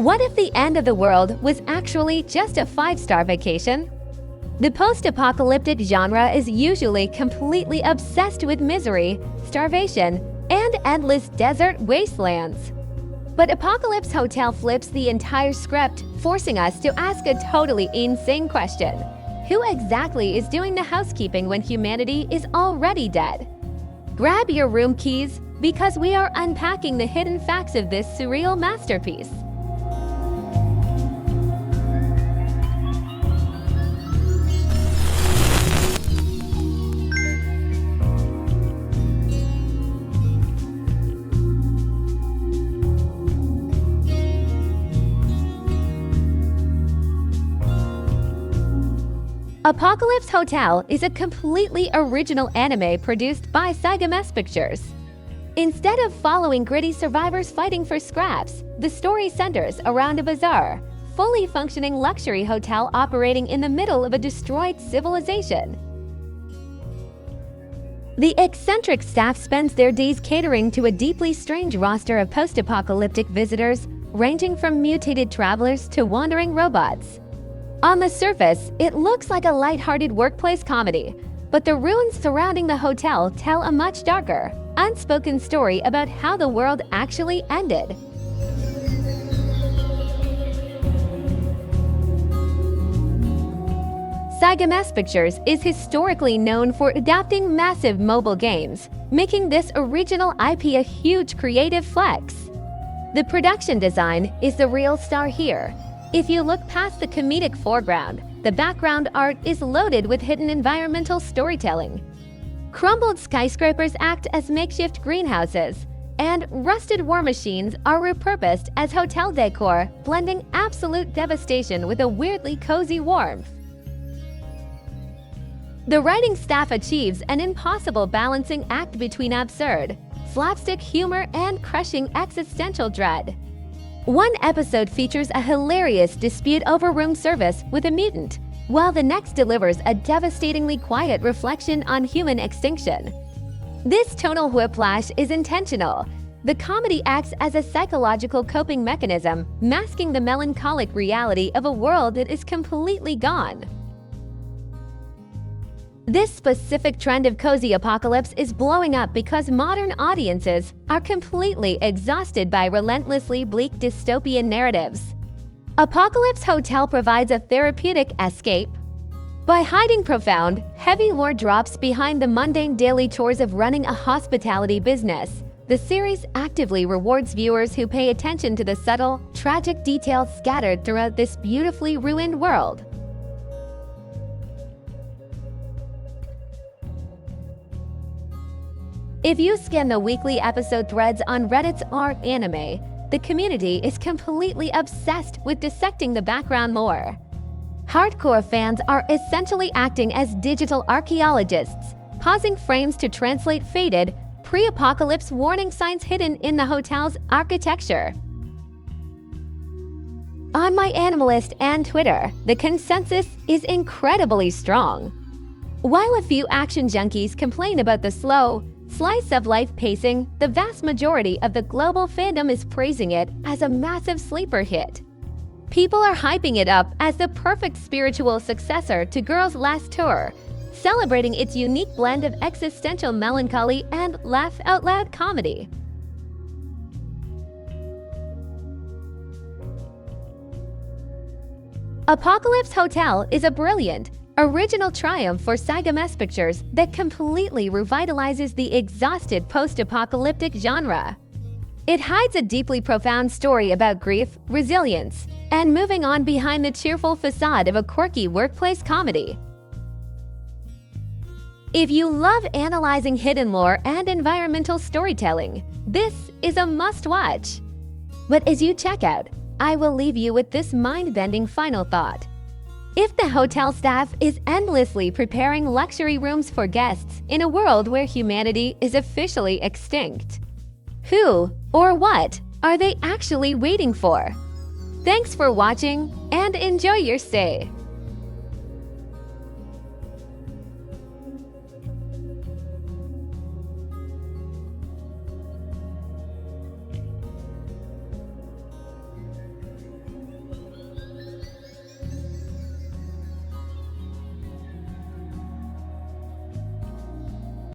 What if the end of the world was actually just a 5-star vacation? The post-apocalyptic genre is usually completely obsessed with misery, starvation, and endless desert wastelands. But Apocalypse Hotel flips the entire script, forcing us to ask a totally insane question. Who exactly is doing the housekeeping when humanity is already dead? Grab your room keys, because we are unpacking the hidden facts of this surreal masterpiece. Apocalypse Hotel is a completely original anime produced by CygamesPictures. Instead of following gritty survivors fighting for scraps, the story centers around a bizarre, fully functioning luxury hotel operating in the middle of a destroyed civilization. The eccentric staff spends their days catering to a deeply strange roster of post-apocalyptic visitors, ranging from mutated travelers to wandering robots. On the surface, it looks like a lighthearted workplace comedy, but the ruins surrounding the hotel tell a much darker, unspoken story about how the world actually ended. CygamesPictures is historically known for adapting massive mobile games, making this original IP a huge creative flex. The production design is the real star here. If you look past the comedic foreground, the background art is loaded with hidden environmental storytelling. Crumbled skyscrapers act as makeshift greenhouses, and rusted war machines are repurposed as hotel decor, blending absolute devastation with a weirdly cozy warmth. The writing staff achieves an impossible balancing act between absurd, slapstick humor and crushing existential dread. One episode features a hilarious dispute over room service with a mutant, while the next delivers a devastatingly quiet reflection on human extinction. This tonal whiplash is intentional. The comedy acts as a psychological coping mechanism, masking the melancholic reality of a world that is completely gone. This specific trend of cozy apocalypse is blowing up because modern audiences are completely exhausted by relentlessly bleak dystopian narratives. Apocalypse Hotel provides a therapeutic escape. By hiding profound, heavy lore drops behind the mundane daily chores of running a hospitality business, the series actively rewards viewers who pay attention to the subtle, tragic details scattered throughout this beautifully ruined world. If you scan the weekly episode threads on Reddit's r/anime, the community is completely obsessed with dissecting the background lore. Hardcore fans are essentially acting as digital archaeologists, pausing frames to translate faded, pre-apocalypse warning signs hidden in the hotel's architecture. On my Animalist and Twitter, the consensus is incredibly strong. While a few action junkies complain about the slow, slice-of-life pacing, the vast majority of the global fandom is praising it as a massive sleeper hit. People are hyping it up as the perfect spiritual successor to Girls' Last Tour, celebrating its unique blend of existential melancholy and laugh-out-loud comedy. Apocalypse Hotel is a brilliant, original triumph for CygamesPictures that completely revitalizes the exhausted post-apocalyptic genre. It hides a deeply profound story about grief, resilience, and moving on behind the cheerful facade of a quirky workplace comedy. If you love analyzing hidden lore and environmental storytelling, this is a must-watch. But as you check out, I will leave you with this mind-bending final thought. If the hotel staff is endlessly preparing luxury rooms for guests in a world where humanity is officially extinct, who or what are they actually waiting for? Thanks for watching and enjoy your stay.